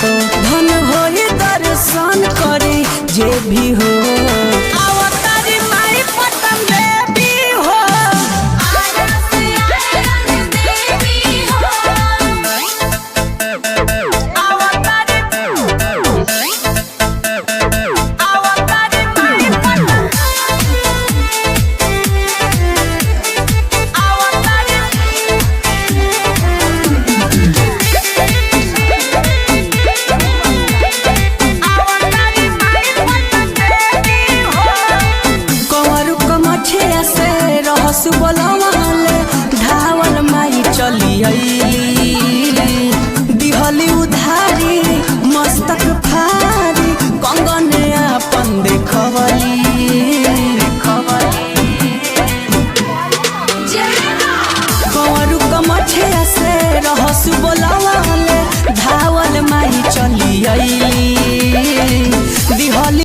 हो धन होई दर्शन करे जे भी हो अवतारी माई पटन देवी हो सुबलवाले धावल माई चली आईली दिहली उधारी मस्तक फारी कंगने अपन देखवली कंवरू कमठिया से रहसु बोलवाले धावल माई चली आईली